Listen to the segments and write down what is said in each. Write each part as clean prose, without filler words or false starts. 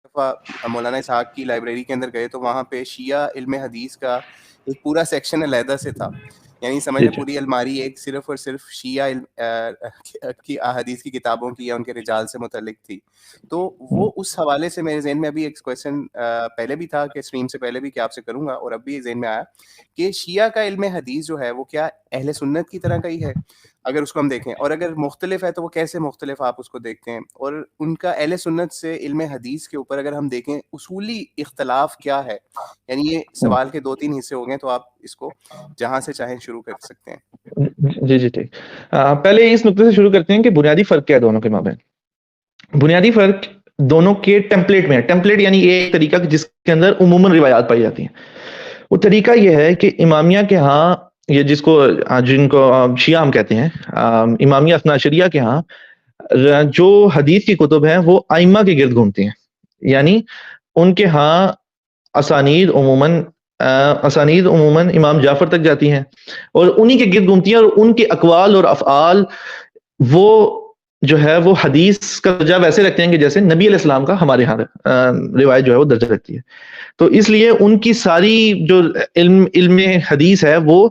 دفعہ مولانا اسحاق کی لائبریری کے اندر گئے تو وہاں پہ شیعہ علم حدیث کا ایک پورا سیکشن علیحدہ سے تھا، یعنی سمجھ لیں پوری الماری ایک صرف اور صرف شیعہ کی احادیث کی کتابوں کی یا ان کے رجال سے متعلق تھی. تو وہ اس حوالے سے میرے ذہن میں ابھی ایک کویشچن پہلے بھی تھا کہ اسٹریم سے پہلے بھی کہ آپ سے کروں گا، اور اب بھی ذہن میں آیا کہ شیعہ کا علم حدیث جو ہے وہ کیا اہل سنت کی طرح کا ہی ہے اگر اس کو ہم دیکھیں، اور اگر مختلف ہے تو وہ کیسے مختلف آپ اس کو دیکھتے ہیں، اور ان کا اہل سنت سے علم حدیث کے اوپر اگر ہم دیکھیں اصولی اختلاف کیا ہے. یعنی یہ سوال کے 2-3 حصے ہو گئے، تو آپ اس کو جہاں سے چاہیں شروع کر سکتے ہیں. جی جی ٹھیک. پہلے اس نقطے سے شروع کرتے ہیں کہ بنیادی فرق کیا ہے دونوں کے مابین. بنیادی فرق دونوں کے ٹیمپلیٹ میں ہے. ٹیمپلیٹ یعنی ایک طریقہ جس کے اندر عموماً روایات پائی جاتی ہیں. وہ طریقہ یہ ہے کہ امامیہ کے ہاں، یہ جن کو شیعہ ہم کہتے ہیں، امامیہ اثنا عشریہ کے ہاں جو حدیث کی کتب ہیں وہ ائمہ کے گرد گھومتی ہیں. یعنی ان کے ہاں اسانید عموماً امام جعفر تک جاتی ہیں اور انہی کے گرد گھومتی ہیں، اور ان کے اقوال اور افعال وہ جو ہے وہ حدیث کا درجہ ویسے رکھتے ہیں کہ جیسے نبی علیہ السلام کا ہمارے ہاں روایت جو ہے وہ درجہ رکھتی ہے. تو اس لیے ان کی ساری جو علم حدیث ہے وہ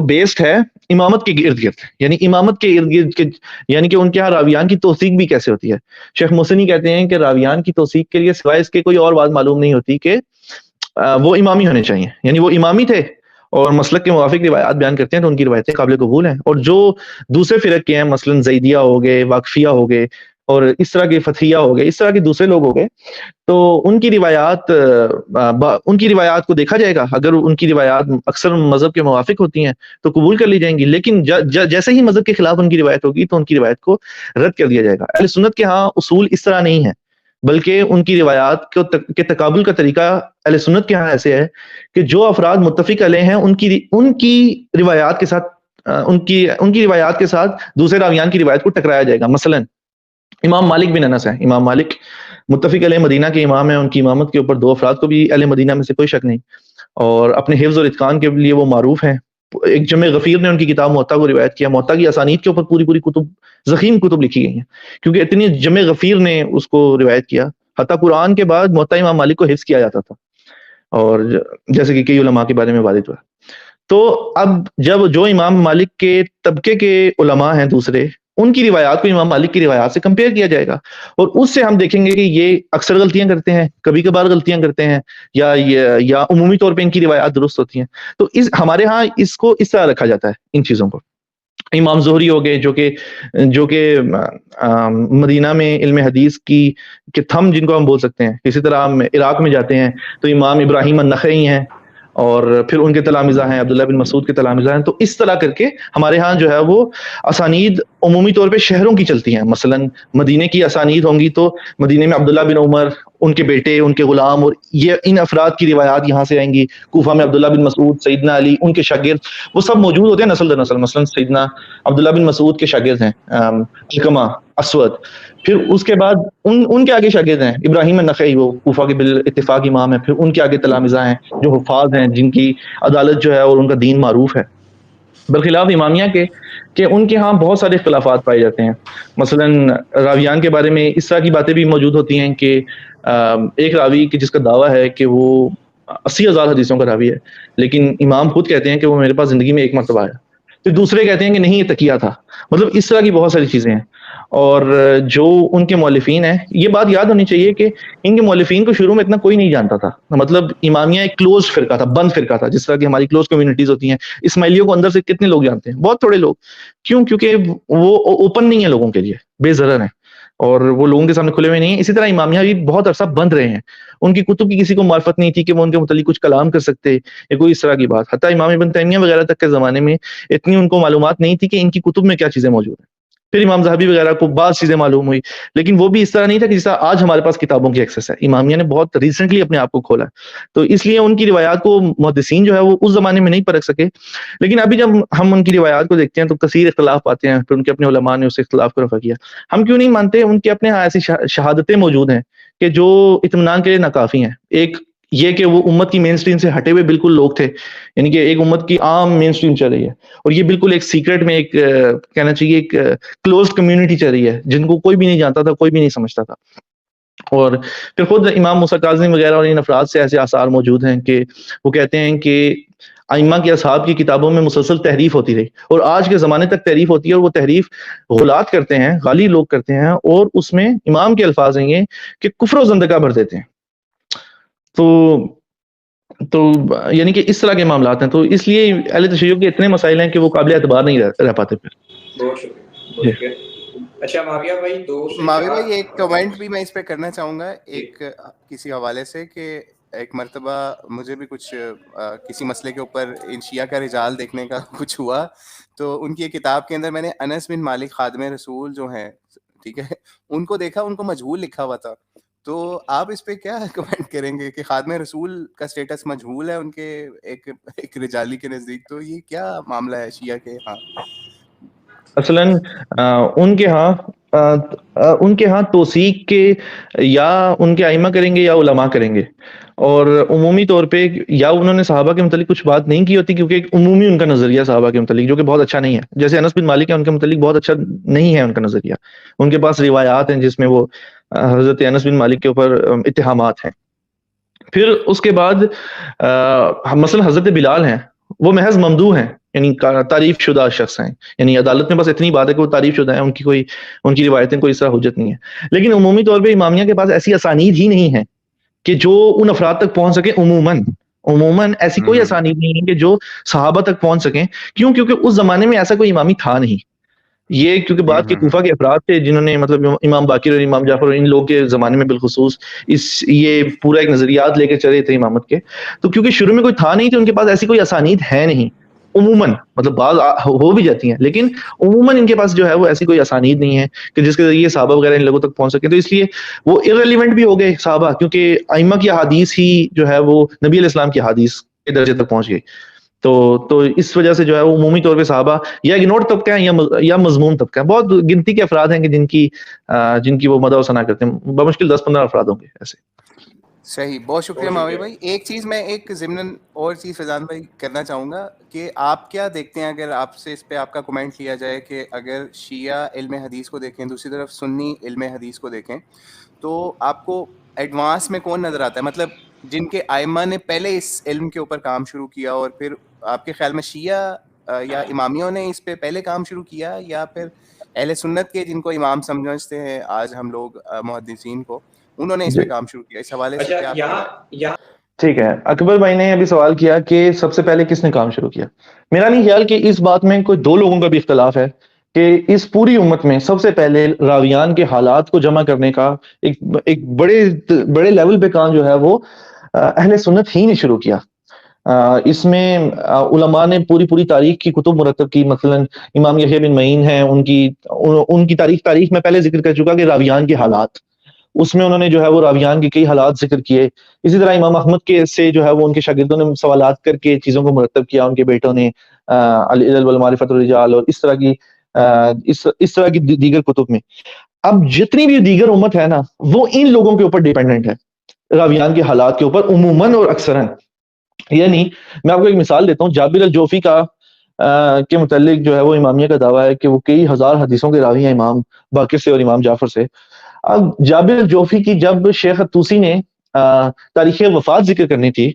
بیسڈ ہے امامت کے ارد گرد. یعنی امامت کے ارد گرد، یعنی کہ ان کے ہاں راویان کی توثیق بھی کیسے ہوتی ہے. شیخ محسنی کہتے ہیں کہ راویان کی توثیق کے لیے سوائے اس کے کوئی اور بات معلوم نہیں ہوتی کہ وہ امامی ہونے چاہیے. یعنی وہ امامی تھے اور مسلک کے موافق روایات بیان کرتے ہیں تو ان کی روایتیں قابل قبول ہیں. اور جو دوسرے فرق کے ہیں، مثلا زیدیہ ہو گئے، واقفیہ ہو گئے، اور اس طرح کے فتحیہ ہو گئے، اس طرح کے دوسرے لوگ ہو گئے، تو ان کی روایات کو دیکھا جائے گا. اگر ان کی روایات اکثر مذہب کے موافق ہوتی ہیں تو قبول کر لی جائیں گی، لیکن جیسے ہی مذہب کے خلاف ان کی روایت ہوگی تو ان کی روایت کو رد کر دیا جائے گا. اہل سنت کے ہاں اصول اس طرح نہیں ہے، بلکہ ان کی روایات کے تقابل کا طریقہ اہل سنت کے ہاں ایسے ہے کہ جو افراد متفق علیہ ہیں ان کی روایات کے ساتھ ان کی روایات کے ساتھ دوسرے راویان کی روایت کو ٹکرایا جائے گا. مثلا امام مالک بن انس ہیں. امام مالک متفق علیہ مدینہ کے امام ہیں. ان کی امامت کے اوپر 2 افراد کو بھی اہل مدینہ میں سے کوئی شک نہیں، اور اپنے حفظ اور اتقان کے لیے وہ معروف ہیں. ایک جمع غفیر نے ان کی کتاب موطا کو روایت کیا. موطا کی اسانید کے اوپر پوری ضخیم کتب لکھی گئی ہیں، کیونکہ اتنی جمع غفیر نے اس کو روایت کیا. حتیٰ قرآن کے بعد موطا امام مالک کو حفظ کیا جاتا تھا، اور جیسے کہ کئی علماء کے بارے میں وارد ہوا. تو اب جو امام مالک کے طبقے کے علماء ہیں دوسرے، ان کی روایات کو امام مالک کی روایات سے کمپیئر کیا جائے گا، اور اس سے ہم دیکھیں گے کہ یہ اکثر غلطیاں کرتے ہیں، کبھی کبھار غلطیاں کرتے ہیں، یا عمومی طور پہ ان کی روایات درست ہوتی ہیں. تو ہمارے ہاں اس کو اس طرح رکھا جاتا ہے ان چیزوں کو. امام زہری ہو گئے جو کہ مدینہ میں علم حدیث کے تھم جن کو ہم بول سکتے ہیں. اسی طرح ہم عراق میں جاتے ہیں تو امام ابراہیم النخعی ہیں، اور پھر ان کے تلامذہ ہیں عبداللہ بن مسعود کے تلامذہ ہیں. تو اس طرح کر کے ہمارے ہاں جو ہے وہ اسانید عمومی طور پہ شہروں کی چلتی ہیں. مثلا مدینے کی اسانید ہوں گی تو مدینے میں عبداللہ بن عمر، ان کے بیٹے، ان کے غلام، اور یہ ان افراد کی روایات یہاں سے آئیں گی. کوفہ میں عبداللہ بن مسعود، سیدنا علی، ان کے شاگرد، وہ سب موجود ہوتے ہیں نسل در نسل. مثلا سیدنا عبداللہ بن مسعود کے شاگرد ہیں علقمہ، اسود. پھر اس کے بعد ان کے آگے شاگرد ہیں ابراہیم النخعی، وہ کوفہ کے بالاتفاق امام ہیں. پھر ان کے آگے تلامذہ ہیں جو حفاظ ہیں، جن کی عدالت جو ہے اور ان کا دین معروف ہے. برخلاف امامیہ کے کہ ان کے ہاں بہت سارے اختلافات پائے جاتے ہیں. مثلا راویان کے بارے میں اس طرح کی باتیں بھی موجود ہوتی ہیں کہ ایک راوی جس کا دعویٰ ہے کہ وہ 80,000 حدیثوں کا راوی ہے، لیکن امام خود کہتے ہیں کہ وہ میرے پاس زندگی میں 1 مرتبہ آیا. تو دوسرے کہتے ہیں کہ نہیں، یہ تقیہ تھا. مطلب اس طرح کی بہت ساری چیزیں ہیں. اور جو ان کے مؤلفین ہیں، یہ بات یاد ہونی چاہیے کہ ان کے مؤلفین کو شروع میں اتنا کوئی نہیں جانتا تھا. مطلب امامیہ ایک کلوز فرقہ تھا، بند فرقہ تھا، جس طرح کی ہماری کلوز کمیونٹیز ہوتی ہیں. اسماعیلیوں کو اندر سے کتنے لوگ جانتے ہیں؟ بہت تھوڑے لوگ. کیوں؟ کیونکہ وہ اوپن نہیں ہے لوگوں کے لیے، بے ضرر ہیں، اور وہ لوگوں کے سامنے کھلے ہوئے نہیں ہیں. اسی طرح امامیہ بھی بہت عرصہ بند رہے ہیں. ان کی کتب کی کسی کو معرفت نہیں تھی کہ وہ ان کے متعلق کچھ کلام کر سکتے یا کوئی اس طرح کی بات. حتیٰ امام ابن تیمیہ وغیرہ تک کے زمانے میں اتنی ان کو معلومات نہیں تھی کہ ان کی کتب میں کیا چیزیں موجود ہیں. پھر امام ذہبی وغیرہ کو بعض چیزیں معلوم ہوئی، لیکن وہ بھی اس طرح نہیں تھا کہ جس طرح آج ہمارے پاس کتابوں کی ایکسیس ہے. امامیہ نے بہت ریسنٹلی اپنے آپ کو کھولا ہے، تو اس لیے ان کی روایات کو محدثین جو ہے وہ اس زمانے میں نہیں پرکھ سکے. لیکن ابھی جب ہم ان کی روایات کو دیکھتے ہیں تو کثیر اختلاف پاتے ہیں. پھر ان کے اپنے علماء نے اس اختلاف کو رفع کیا. ہم کیوں نہیں مانتے؟ ان کے اپنے ہاں ایسی شہادتیں موجود ہیں کہ جو اطمینان کے لیے ناکافی ہیں. ایک یہ کہ وہ امت کی مین سٹریم سے ہٹے ہوئے بالکل لوگ تھے، یعنی کہ ایک امت کی عام مین سٹریم چل رہی ہے، اور یہ بالکل ایک سیکرٹ میں، ایک کہنا چاہیے ایک کلوزڈ کمیونٹی چل رہی ہے، جن کو کوئی بھی نہیں جانتا تھا، کوئی بھی نہیں سمجھتا تھا. اور پھر خود امام موسیٰ کاظمی وغیرہ اور ان افراد سے ایسے آثار موجود ہیں کہ وہ کہتے ہیں کہ ائمہ کے اصحاب کی کتابوں میں مسلسل تحریف ہوتی رہی اور آج کے زمانے تک تحریف ہوتی ہے، اور وہ تحریف غلات کرتے ہیں، غالی لوگ کرتے ہیں، اور اس میں امام کے الفاظ ہیں یہ کہ کفر و زندقہ بھر دیتے ہیں. تو یعنی کہ اس طرح کے معاملات ہیں. تو اس لیے اہل تشیع کے اتنے مسائل ہیں کہ وہ قابل اعتبار نہیں رہ پاتے پھر. بہت شکریہ، بہت شکریہ. اچھا معاویہ بھائی، معاویہ بھائی ایک کمنٹ بھی میں اس پہ کرنا چاہوں گا ایک کسی حوالے سے، کہ ایک مرتبہ مجھے بھی کچھ کسی مسئلے کے اوپر ان شیعہ کا رجال دیکھنے کا کچھ ہوا، تو ان کی ایک کتاب کے اندر میں نے انس بن مالک خادم رسول جو ہیں، ٹھیک ہے، ان کو دیکھا، ان کو مجہول لکھا ہوا تھا. تو آپ اس پہ کیا کمنٹ کریں گے کہ خادم رسول کا سٹیٹس مجہول ہے ان کے ایک رجالی کے نزدیک؟ تو یہ کیا معاملہ ہے شیعہ کے ہاں؟ اصلاً ان کے ہاں توثیق کے یا ان کے ائمہ کریں گے یا علماء کریں گے، اور عمومی طور پہ یا انہوں نے صحابہ کے متعلق کچھ بات نہیں کی ہوتی، کیونکہ ایک عمومی ان کا نظریہ صحابہ کے متعلق جو کہ بہت اچھا نہیں ہے. جیسے انس بن مالک ہے، ان کے متعلق بہت اچھا نہیں ہے ان کا نظریہ. ان کے پاس روایات ہیں جس میں وہ حضرت انس بن مالک کے اوپر اتہامات ہیں. پھر اس کے بعد مثلا حضرت بلال ہیں، وہ محض ممدوح ہیں، یعنی تعریف شدہ شخص ہیں. یعنی عدالت میں بس اتنی بات ہے کہ وہ تعریف شدہ ہیں، ان کی روایتیں کوئی اس طرح حجت نہیں ہے. لیکن عمومی طور پہ امامیہ کے پاس ایسی اسانید ہی نہیں ہے کہ جو ان افراد تک پہنچ سکے. عموماً ایسی کوئی اسانید نہیں ہے کہ جو صحابہ تک پہنچ سکیں. کیونکہ اس زمانے میں ایسا کوئی امامی تھا نہیں. یہ کیونکہ بعد کے کوفہ کے افراد تھے جنہوں نے مطلب امام باقر اور امام جعفر اور ان لوگ کے زمانے میں بالخصوص یہ پورا ایک نظریات لے کے چلے تھے امامت کے. تو کیونکہ شروع میں کوئی تھا نہیں، تو ان کے پاس ایسی کوئی اسانید ہے نہیں. عموماً مطلب بعض ہو بھی جاتی ہیں، لیکن عموماً ان کے پاس جو ہے وہ ایسی کوئی اسانید نہیں ہے کہ جس کے ذریعے صحابہ وغیرہ ان لوگوں تک پہنچ سکے. تو اس لیے وہ irrelevant بھی ہو گئے صحابہ، کیونکہ ائمہ کی احادیث ہی جو ہے وہ نبی علیہ السلام کی احادیث کے درجے تک پہنچ گئی. تو اس وجہ سے جو ہے وہ عمومی طور پہ صحابہ یا اگنورڈ طبقہ ہیں یا مضمون طبقہ ہیں. بہت گنتی کے افراد ہیں کہ جن کی وہ مدح و ثنا کرتے ہیں. بمشکل 10-15 افراد ہوں گے ایسے. صحیح، بہت شکریہ معاویہ بھائی. ایک چیز میں ایک ضمن اور چیز فیضان بھائی کرنا چاہوں گا کہ آپ کیا دیکھتے ہیں، اگر آپ سے اس پہ آپ کا کمنٹ لیا جائے کہ اگر شیعہ علم حدیث کو دیکھیں، دوسری طرف سنی علم حدیث کو دیکھیں، تو آپ کو ایڈوانس میں کون نظر آتا ہے؟ مطلب جن کے ائمہ نے پہلے اس علم کے اوپر کام شروع کیا، اور پھر آپ کے خیال میں شیعہ یا امامیوں نے اس پہ پہلے کام شروع کیا، یا پھر اہل سنت کے جن کو امام سمجھتے ہیں آج ہم لوگ محدثین کو، انہوں نے اس پہ کام شروع کیا؟ اس حوالے سے کیا؟ ٹھیک ہے، اکبر بھائی نے ابھی سوال کیا کہ سب سے پہلے کس نے کام شروع کیا. میرا نہیں خیال کہ اس بات میں کوئی دو لوگوں کا بھی اختلاف ہے کہ اس پوری امت میں سب سے پہلے راویان کے حالات کو جمع کرنے کا ایک بڑے لیول پہ کام جو ہے وہ اہل سنت ہی نے شروع کیا. اس میں علماء نے پوری تاریخ کی کتب مرتب کی. مثلا امام یحییٰ بن معین ہیں، ان کی تاریخ میں پہلے ذکر کر چکا کہ راویان کے حالات، اس میں انہوں نے جو ہے وہ راویان کے کئی حالات ذکر کیے. اسی طرح امام احمد کے سے جو ہے وہ ان کے شاگردوں نے سوالات کر کے چیزوں کو مرتب کیا، ان کے بیٹوں نے العلل والمعرفۃ الرجال اور اس طرح کی دیگر کتب میں. اب جتنی بھی دیگر امت ہے نا، وہ ان لوگوں کے اوپر ڈیپینڈنٹ ہے، راویان کے حالات کے اوپر عموماً اور اکثراً. یعنی میں آپ کو ایک مثال دیتا ہوں. جابر الجوفی کے متعلق جو ہے وہ امامیہ کا دعویٰ ہے کہ وہ کئی ہزار حدیثوں کے راوی ہیں امام باقر سے اور امام جعفر سے. اب جابر الجوفی کی جب شیخ الطوسی نے تاریخ وفات ذکر کرنی تھی،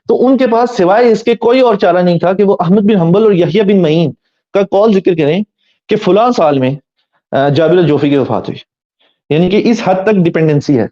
تو ان کے پاس سوائے اس کے کوئی اور چارہ نہیں تھا کہ وہ احمد بن حنبل اور یحییٰ بن معین کا قول ذکر کریں کہ فلاں سال میں جابر الجوفی کی وفات ہوئی. یعنی کہ اس حد تک ڈیپینڈنسی ہے،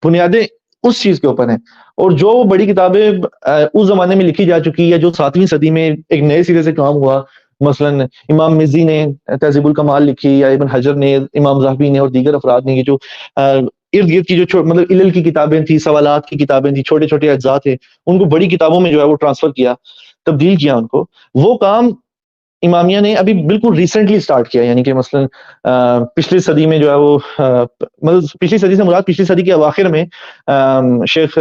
بنیادیں اس چیز کے اوپر ہیں. اور جو بڑی کتابیں اس زمانے میں لکھی جا چکی ہے، جو 7ویں صدی میں ایک نئے سرے سے کام ہوا، مثلا امام مزی نے تہذیب الکمال لکھی، یا ابن حجر نے، امام ذہبی نے اور دیگر افراد نے، یہ جو ارد گرد کی جو مطلب علل کی کتابیں تھیں، سوالات کی کتابیں تھیں، چھوٹے چھوٹے اجزاء تھے، ان کو بڑی کتابوں میں جو ہے وہ ٹرانسفر کیا، تبدیل کیا ان کو. وہ کام امامیہ نے ابھی بالکل ریسنٹلی سٹارٹ کیا. یعنی کہ مثلا پچھلی صدی میں جو ہے وہ مطلب پچھلی صدی سے مراد پچھلی صدی کے اواخر میں شیخ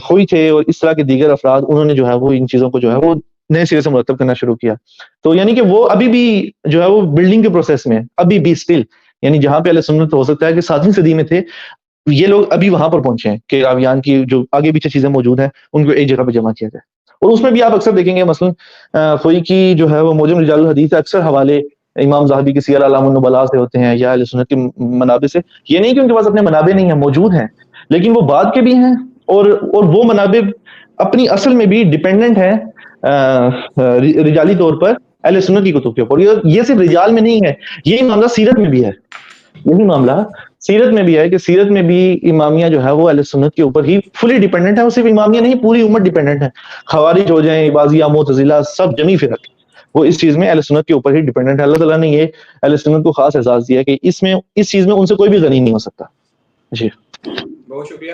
خوئی تھے اور اس طرح کے دیگر افراد، انہوں نے جو ہے وہ ان چیزوں کو جو ہے وہ نئے سرے سے مرتب کرنا شروع کیا. تو یعنی کہ وہ ابھی بھی جو ہے وہ بلڈنگ کے پروسیس میں، ابھی بھی اسٹل، یعنی جہاں پہ اہل سنت ہو سکتا ہے کہ 7ویں صدی میں تھے، یہ لوگ ابھی وہاں پر پہنچے ہیں کہ راویان کی جو آگے پیچھے چیزیں موجود ہیں ان کو ایک جگہ پہ جمع کیا جائے. اور اس میں بھی آپ اکثر دیکھیں گے مثلا خوئی کی جو ہے وہ موجم رجال الحدیث اکثر حوالے امام ذہبی کی سیر اعلام النبلاء سے ہوتے ہیں یا اہل سنت کے منابع سے. یہ نہیں کہ ان کے پاس اپنے منابع نہیں ہیں، موجود ہیں، لیکن وہ بعد کے بھی ہیں، اور وہ منابع اپنی اصل میں بھی ڈیپینڈنٹ ہیں رجالی طور پر اہل سنت کی کتب کے اوپر. یہ صرف رجال میں نہیں ہے، یہی معاملہ سیرت میں بھی ہے. یہی معاملہ سیرت میں بھی ہے کہ سیرت میں بھی امامیہ جو ہے وہ اہل سنت کے اوپر ہی فلی ڈیپینڈنٹ ہے. اور صرف امامیہ نہیں، پوری امت ڈیپینڈنٹ ہے. خوارج ہو جائیں، عباضیہ، معتزلہ، سب جمی فرق وہ اس چیز میں اہل سنت کے اوپر ہی ڈیپینڈنٹ ہے. اللہ تعالیٰ نے یہ اہل سنت کو خاص اعزاز دیا کہ اس چیز میں ان سے کوئی بھی غنی نہیں ہو سکتا. جی بہت شکریہ.